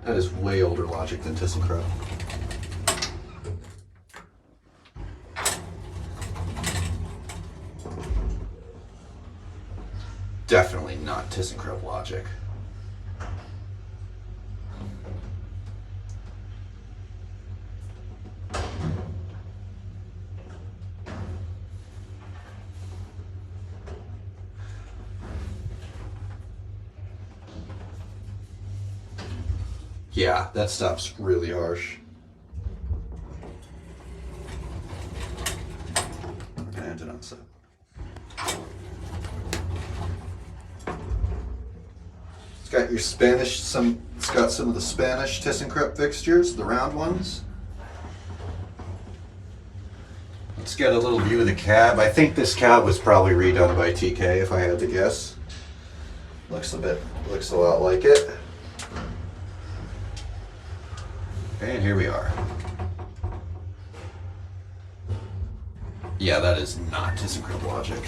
That is way older logic than ThyssenKrupp. Definitely not ThyssenKrupp logic. Yeah, that stuff's really harsh. We're gonna end it on sub. It's got your Spanish, it's got some of the Spanish ThyssenKrupp fixtures, the round ones. Let's get a little view of the cab. I think this cab was probably redone by TK if I had to guess. Looks a lot like it. And here we are. Yeah, that is not ThyssenKrupp logic.